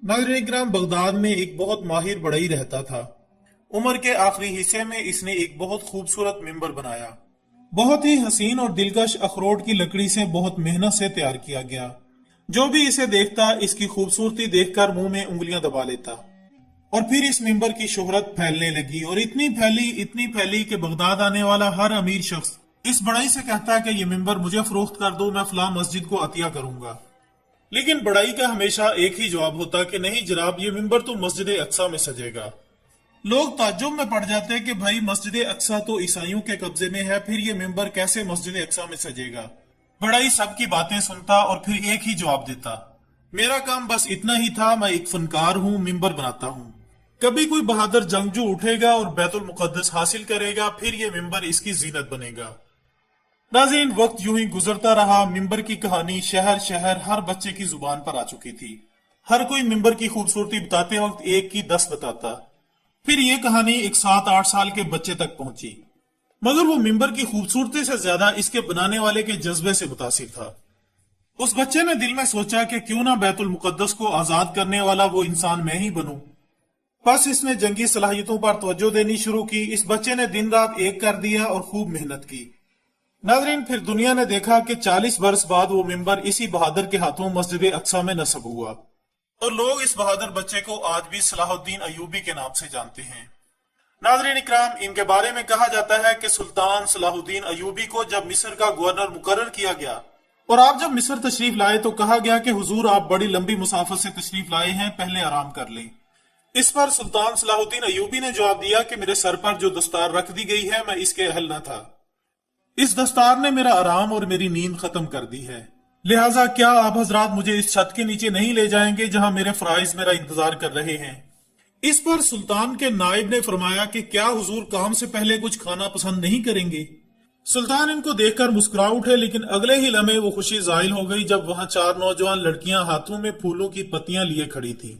नाज़रीन इकराम, बगदाद में एक बहुत माहिर बढ़ई रहता था। उम्र के आखिरी हिस्से में इसने एक बहुत खूबसूरत मिंबर बनाया। बहुत ही हसीन और दिलकश अखरोट की लकड़ी से बहुत मेहनत से तैयार किया गया। जो भी इसे देखता इसकी खूबसूरती देखकर मुंह में उंगलियां दबा लेता। और फिर इस मिंबर की शोहरत फैलने लगी और इतनी फैली कि बगदाद आने वाला हर अमीर शख्स इस बढ़ई से कहता कि ये मिंबर मुझे फरोख्त कर दो, मैं फलां मस्जिद को अतिया करूंगा। लेकिन बड़ाई का हमेशा एक ही जवाब होता कि नहीं जनाब, ये मिंबर तो मस्जिद अक्सा में सजेगा। लोग ताज्जुब में पड़ जाते कि भाई मस्जिद अक्सा तो ईसाइयों के कब्जे में है, फिर ये मिंबर कैसे मस्जिद अक्सा में सजेगा। बड़ाई सबकी बातें सुनता और फिर एक ही जवाब देता, मेरा काम बस इतना ही था, मैं एक फनकार हूँ, मिंबर बनाता हूँ। कभी कोई बहादुर जंगजू उठेगा और बैतुल मुकद्दस हासिल करेगा, फिर ये मिंबर इसकी जीनत बनेगा। नाज़रीन, वक्त यूं ही गुजरता रहा। मिंबर की कहानी शहर शहर हर बच्चे की जुबान पर आ चुकी थी। हर कोई मिंबर की खूबसूरती बताते वक्त एक की 10 बताता। फिर ये कहानी एक 7-8 साल के बच्चे तक पहुंची, मगर वो मिंबर की खूबसूरती से ज्यादा इसके बनाने वाले के जज्बे से मुतासिर था। उस बच्चे ने दिल में सोचा कि क्यों ना बैतुल मुकद्दस को आजाद करने वाला वो इंसान मैं ही बनूं। बस इसने जंगी सलाहियतों पर तवज्जो देनी शुरू की। इस बच्चे ने दिन रात एक कर दिया और खूब मेहनत की। नाज़रीन, फिर दुनिया ने देखा कि 40 बरस बाद वो मिंबर इसी बहादुर के हाथों मस्जिद अक्सा में नस्ब हुआ और लोग इस बहादुर बच्चे को आज भी सलाहुद्दीन अयूबी के नाम से जानते हैं। नाज़रीन इकराम, इनके बारे में कहा जाता है कि सुल्तान सलाहुद्दीन अयूबी को जब मिस्र का गवर्नर मुकर्रर किया गया और आप जब मिस्र तशरीफ लाए तो कहा गया कि हुजूर आप बड़ी लंबी मुसाफत से तशरीफ लाए हैं, पहले आराम कर लें। इस पर सुल्तान सलाहुद्दीन अयूबी ने जवाब दिया कि मेरे सर पर जो दस्तार रख दी गई है मैं इसके अहल न था। इस दस्तार ने मेरा आराम और मेरी नींद खत्म कर दी है, लिहाजा क्या आप हजरात मुझे इस छत के नीचे नहीं ले जाएंगे जहां मेरे फराइज मेरा इंतजार कर रहे हैं। इस पर सुल्तान के नायब ने फरमाया कि क्या हुजूर काम से पहले कुछ खाना पसंद नहीं करेंगे। सुल्तान इनको देखकर मुस्कुरा उठे, लेकिन अगले ही लम्हे वो खुशी जाहिल हो गई जब वहां 4 नौजवान लड़कियां हाथों में फूलों की पत्तियां लिए खड़ी थी।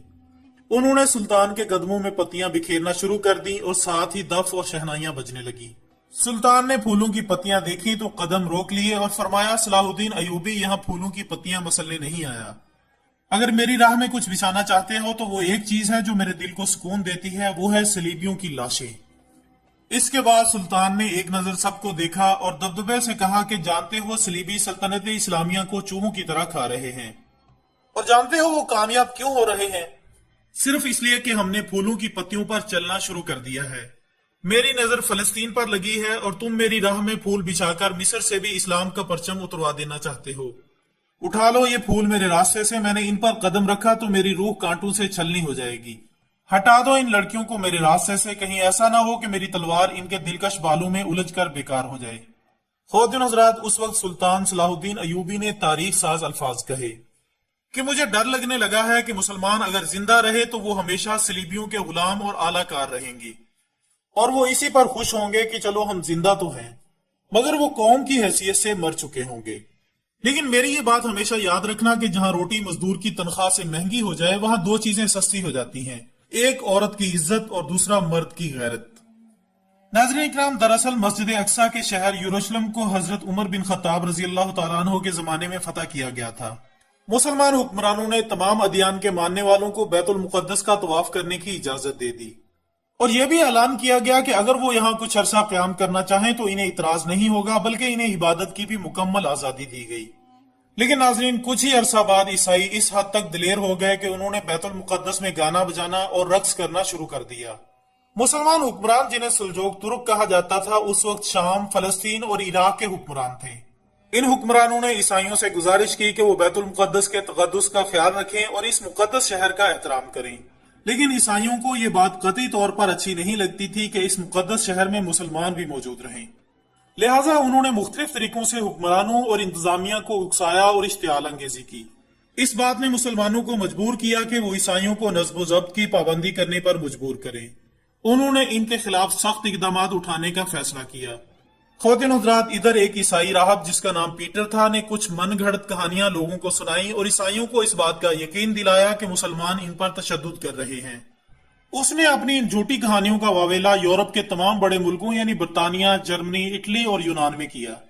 उन्होंने सुल्तान के कदमों में पत्तियां बिखेरना शुरू कर दी और साथ ही दफ और शहनाइयां बजने लगी। सुल्तान ने फूलों की पत्तियां देखी तो कदम रोक लिए और फरमाया, सलाहुद्दीन अयूबी यहाँ फूलों की पत्तियां मसलने नहीं आया। अगर मेरी राह में कुछ बिछाना चाहते हो तो वो एक चीज है जो मेरे दिल को सुकून देती है, वो है सलीबियों की लाशें। इसके बाद सुल्तान ने एक नजर सबको देखा और दबदबे से कहा कि जानते हो सलीबी सल्तनत इस्लामिया को चूहों की तरह खा रहे हैं, और जानते हो वो कामयाब क्यों हो रहे हैं? सिर्फ इसलिए कि हमने फूलों की पत्तियों पर चलना शुरू कर दिया है। मेरी नजर फलस्तीन पर लगी है और तुम मेरी राह में फूल बिछाकर मिस्र से भी इस्लाम का परचम उतरवा देना चाहते हो। उठा लो ये फूल मेरे रास्ते से, मैंने इन पर कदम रखा तो मेरी रूह कांटों से छलनी हो जाएगी। हटा दो इन लड़कियों को मेरे रास्ते से, कहीं ऐसा ना हो कि मेरी तलवार इनके दिलकश बालों में उलझ कर बेकार हो जाए। खुद हजरात, उस वक्त सुल्तान सलाहुद्दीन अयूबी ने तारीख साज अल्फाज कहे कि मुझे डर लगने लगा है कि मुसलमान अगर जिंदा रहे तो वो हमेशा सलीबियों के गुलाम और आलाकार रहेंगे और वो इसी पर खुश होंगे कि चलो हम जिंदा तो हैं, मगर वो कौम की हैसियत से मर चुके होंगे। लेकिन मेरी ये बात हमेशा याद रखना कि जहां रोटी मजदूर की तनख्वाह से महंगी हो जाए वहां 2 चीजें सस्ती हो जाती हैं, एक औरत की इज्जत और दूसरा मर्द की गैरत। नाज़रीन इकराम, दरअसल मस्जिद अक्सा के शहर यरूशलेम को हजरत उमर बिन खत्ताब रजी अल्लाह तआला अन्हु के जमाने में फतह किया गया था। मुसलमान हुक्मरानों ने तमाम अदियान के मानने वालों को बैतुल मुकद्दस का तवाफ करने की इजाजत दे दी और यह भी ऐलान किया गया कि अगर वो यहाँ कुछ अरसा क्याम करना चाहें तो इन्हें इतराज नहीं होगा, बल्कि इन्हें इबादत की भी मुकम्मल आजादी दी गई। लेकिन नाजरीन, कुछ ही अरसा बाद ईसाई इस हद तक दिलेर हो गए कि उन्होंने बैतुल मुकद्दस में गाना बजाना और रक्स करना शुरू कर दिया। मुसलमान हुक्मरान, जिन्हें सुल्जोक तुर्क कहा जाता था, उस वक्त शाम, फलस्तीन और इराक के हुक्मरान थे। इन हुक्मरानों ने ईसाइयों से गुजारिश की कि वो बैतुल मुकद्दस के तकद्दुस का ख्याल रखें और इस मुकद्दस शहर का एहतराम करें। लेकिन ईसाइयों को ये बात कतई तौर पर अच्छी नहीं लगती थी कि इस मुकद्दस शहर में मुसलमान भी मौजूद रहें। लिहाजा उन्होंने मुख्तलिफ तरीकों से हुक्मरानों और इंतजामिया को उकसाया और इश्तियाल अंगेजी की। इस बात ने मुसलमानों को मजबूर किया कि वो ईसाइयों को नज़्म ज़ब्त की पाबंदी करने पर मजबूर करें। उन्होंने इनके खिलाफ सख्त इकदाम उठाने का फैसला किया। ख़वातीन हज़रात, इधर एक ईसाई राहब जिसका नाम पीटर था ने कुछ मन घड़त कहानियां लोगों को सुनाई और ईसाइयों को इस बात का यकीन दिलाया कि मुसलमान इन पर तशद्दुद कर रहे हैं। उसने अपनी इन झूठी कहानियों का वावेला यूरोप के तमाम बड़े मुल्कों यानी बरतानिया, जर्मनी, इटली और यूनान में किया।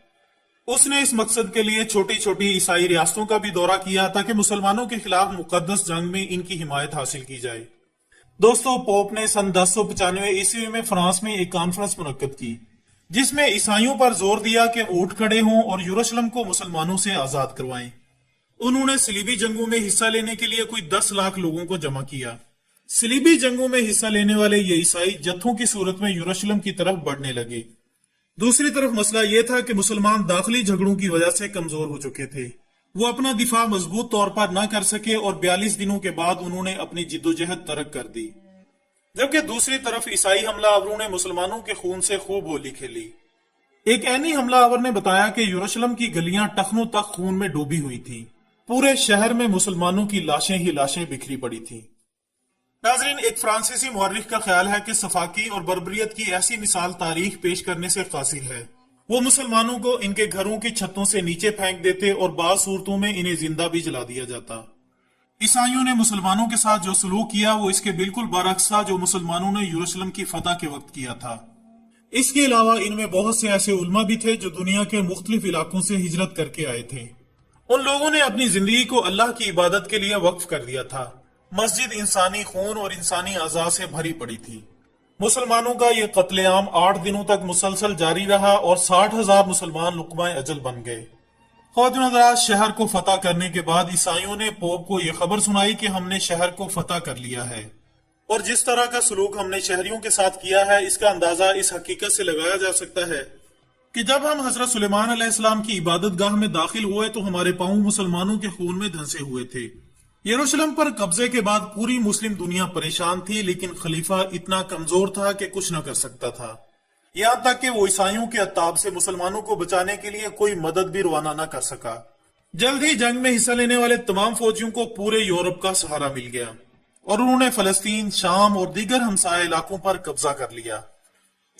اس نے اس مقصد کے لیے چھوٹی چھوٹی عیسائی ریاستوں کا بھی دورہ کیا تاکہ مسلمانوں کے خلاف مقدس جنگ میں ان کی حمایت حاصل کی جائے۔ دوستو، پوپ نے سن 1095 میں فرانس میں ایک کانفرنس منعقد کی جس میں عیسائیوں پر زور دیا کہ اٹھ کھڑے ہوں اور یروشلم کو مسلمانوں سے آزاد کروائیں۔ انہوں نے صلیبی جنگوں میں حصہ لینے کے لیے کوئی 10 لاکھ لوگوں کو جمع کیا۔ صلیبی جنگوں میں حصہ لینے والے یہ عیسائی جتھوں کی صورت میں یروشلم کی طرف بڑھنے لگے۔ دوسری طرف مسئلہ یہ تھا کہ مسلمان داخلی جھگڑوں کی وجہ سے کمزور ہو چکے تھے۔ وہ اپنا دفاع مضبوط طور پر نہ کر سکے اور 42 دنوں کے بعد انہوں نے اپنی جدوجہد ترک کر دی، جبکہ دوسری طرف عیسائی حملہ آوروں نے مسلمانوں کے خون سے خوب ہولی کھیلی۔ ایک عینی حملہ آور نے بتایا کہ یروشلم کی گلیاں ٹخنوں تک خون میں ڈوبی ہوئی تھیں۔ پورے شہر میں مسلمانوں کی لاشیں ہی لاشیں بکھری پڑی تھیں۔ ناظرین، ایک فرانسیسی مورخ کا خیال ہے کہ سفاکی اور بربریت کی ایسی مثال تاریخ پیش کرنے سے قاصر ہے۔ وہ مسلمانوں کو ان کے گھروں کی چھتوں سے نیچے پھینک دیتے اور بعض صورتوں میں انہیں زندہ بھی جلا دیا جاتا۔ عیسائیوں نے مسلمانوں کے ساتھ جو سلوک کیا وہ اس کے بالکل برعکس تھا جو مسلمانوں نے یروشلم کی فتح کے وقت کیا تھا۔ اس کے علاوہ ان میں بہت سے ایسے علماء بھی تھے جو دنیا کے مختلف علاقوں سے ہجرت کر کے آئے تھے۔ ان لوگوں نے اپنی زندگی کو اللہ کی عبادت کے لیے وقف کر دیا تھا۔ مسجد انسانی خون اور انسانی اعضاء سے بھری پڑی تھی۔ مسلمانوں کا یہ قتل عام 8 دنوں تک مسلسل جاری رہا اور 60,000 مسلمان لقمہ اجل بن گئے۔ خواتین حضرات، شہر کو فتح کرنے کے بعد عیسائیوں نے پوپ کو یہ خبر سنائی کہ ہم نے شہر کو فتح کر لیا ہے، اور جس طرح کا سلوک ہم نے شہریوں کے ساتھ کیا ہے اس کا اندازہ اس حقیقت سے لگایا جا سکتا ہے کہ جب ہم حضرت سلیمان علیہ السلام کی عبادت گاہ میں داخل ہوئے تو ہمارے پاؤں مسلمانوں کے خون میں دھنسے ہوئے تھے۔ یروشلم پر قبضے کے بعد پوری مسلم دنیا پریشان تھی، لیکن خلیفہ اتنا کمزور تھا کہ کچھ نہ کر سکتا تھا، یہاں تک کہ وہ عیسائیوں کے عتاب سے مسلمانوں کو بچانے کے لیے کوئی مدد بھی روانہ نہ کر سکا۔ جلد ہی جنگ میں حصہ لینے والے تمام فوجیوں کو پورے یورپ کا سہارا مل گیا اور انہوں نے فلسطین، شام اور دیگر ہمسائے علاقوں پر قبضہ کر لیا۔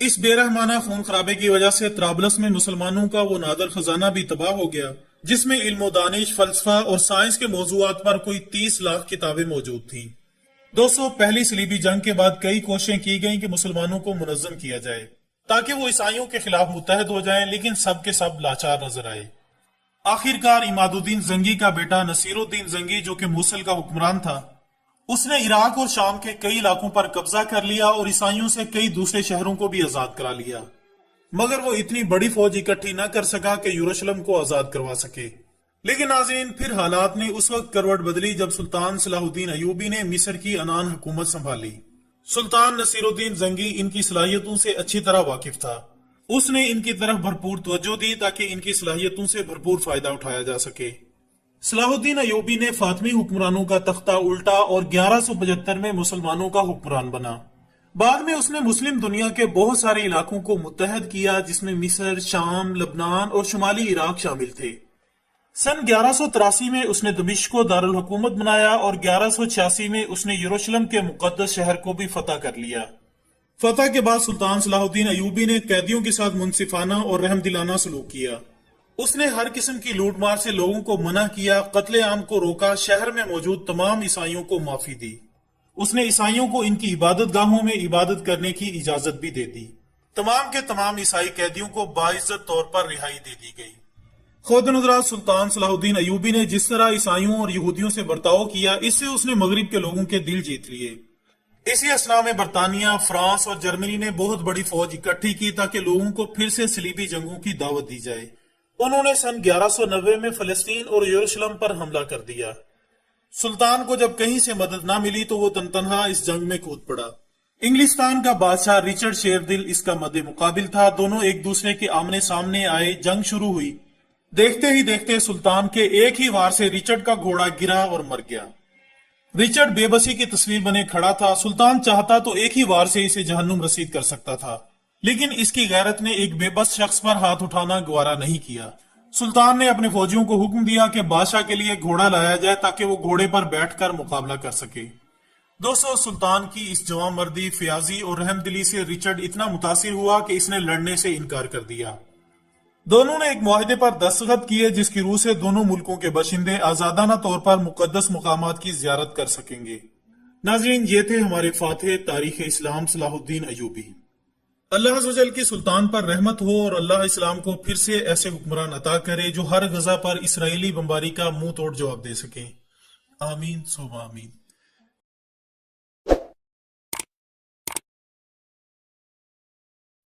اس بے رحمانہ خون خرابے کی وجہ سے طرابلس میں مسلمانوں کا وہ نادر خزانہ بھی تباہ ہو گیا جس میں علم و دانش، فلسفہ اور سائنس کے موضوعات پر کوئی 30 لاکھ کتابیں موجود تھیں۔ دوستو، پہلی صلیبی جنگ کے بعد کئی کوششیں کی گئیں کہ مسلمانوں کو منظم کیا جائے تاکہ وہ عیسائیوں کے خلاف متحد ہو جائیں، لیکن سب کے سب لاچار نظر آئے۔ آخرکار عماد الدین زنگی کا بیٹا نصیر الدین زنگی، جو کہ موصل کا حکمران تھا، اس نے عراق اور شام کے کئی علاقوں پر قبضہ کر لیا اور عیسائیوں سے کئی دوسرے شہروں کو بھی آزاد کرا لیا، مگر وہ اتنی بڑی فوج اکٹھی نہ کر سکا کہ یروشلم کو آزاد کروا سکے۔ لیکن ناظرین، پھر حالات نے اس وقت کروٹ بدلی جب سلطان صلاح الدین ایوبی نے مصر کی انان حکومت سنبھالی۔ سلطان نصیر الدین زنگی ان کی صلاحیتوں سے اچھی طرح واقف تھا۔ اس نے ان کی طرف بھرپور توجہ دی تاکہ ان کی صلاحیتوں سے بھرپور فائدہ اٹھایا جا سکے۔ صلاح الدین ایوبی نے فاطمی حکمرانوں کا تختہ الٹا اور 1175 میں مسلمانوں کا حکمران بنا۔ بعد میں اس نے مسلم دنیا کے بہت سارے علاقوں کو متحد کیا جس میں مصر، شام، لبنان اور شمالی عراق شامل تھے۔ سن 1183 میں اس نے دمشق کو دارالحکومت بنایا اور 1186 میں اس نے یروشلم کے مقدس شہر کو بھی فتح کر لیا۔ فتح کے بعد سلطان صلاح الدین ایوبی نے قیدیوں کے ساتھ منصفانہ اور رحم دلانہ سلوک کیا۔ اس نے ہر قسم کی لوٹ مار سے لوگوں کو منع کیا، قتل عام کو روکا، شہر میں موجود تمام عیسائیوں کو معافی دی۔ اس نے عیسائیوں کو ان کی عبادت گاہوں میں عبادت کرنے کی اجازت بھی دے دی۔ تمام کے تمام عیسائی قیدیوں کو باعزت طور پر رہائی دے دی گئی۔ خواتین حضرات، سلطان صلاح الدین ایوبی نے جس طرح عیسائیوں اور یہودیوں سے برتاؤ کیا، اس سے اس نے مغرب کے لوگوں کے دل جیت لیے۔ اسی اثنا میں برطانیہ، فرانس اور جرمنی نے بہت بڑی فوج اکٹھی کی تاکہ لوگوں کو پھر سے صلیبی جنگوں کی دعوت دی جائے۔ انہوں نے سن 1190 میں فلسطین اور یروشلم پر حملہ کر دیا۔ سلطان کو جب کہیں سے مدد نہ ملی تو وہ تنہا اس جنگ میں کود پڑا۔ انگلستان کا بادشاہ رچرڈ شیردل اس کا مد مقابل تھا۔ دونوں ایک دوسرے کے آمنے سامنے آئے، جنگ شروع ہوئی۔ دیکھتے ہی دیکھتے سلطان کے ایک ہی وار سے رچرڈ کا گھوڑا گرا اور مر گیا۔ رچرڈ بے بسی کی تصویر بنے کھڑا تھا۔ سلطان چاہتا تو ایک ہی وار سے اسے جہنم رسید کر سکتا تھا، لیکن اس کی غیرت نے ایک بے بس شخص پر ہاتھ اٹھانا گوارا نہیں کیا۔ سلطان نے اپنے فوجیوں کو حکم دیا کہ بادشاہ کے لیے گھوڑا لایا جائے تاکہ وہ گھوڑے پر بیٹھ کر مقابلہ کر سکے۔ دوستو، سلطان کی اس جوان مردی، فیاضی اور رحم دلی سے رچرڈ اتنا متاثر ہوا کہ اس نے لڑنے سے انکار کر دیا۔ دونوں نے ایک معاہدے پر دستخط کیے جس کی روح سے دونوں ملکوں کے باشندے آزادانہ طور پر مقدس مقامات کی زیارت کر سکیں گے۔ ناظرین، یہ تھے ہمارے فاتح تاریخ اسلام صلاح الدین ایوبی۔ اللہ عز و جل کے سلطان پر رحمت ہو اور اللہ اسلام کو پھر سے ایسے حکمران عطا کرے جو ہر غزہ پر اسرائیلی بمباری کا منہ توڑ جواب دے سکیں۔ آمین ثم آمین۔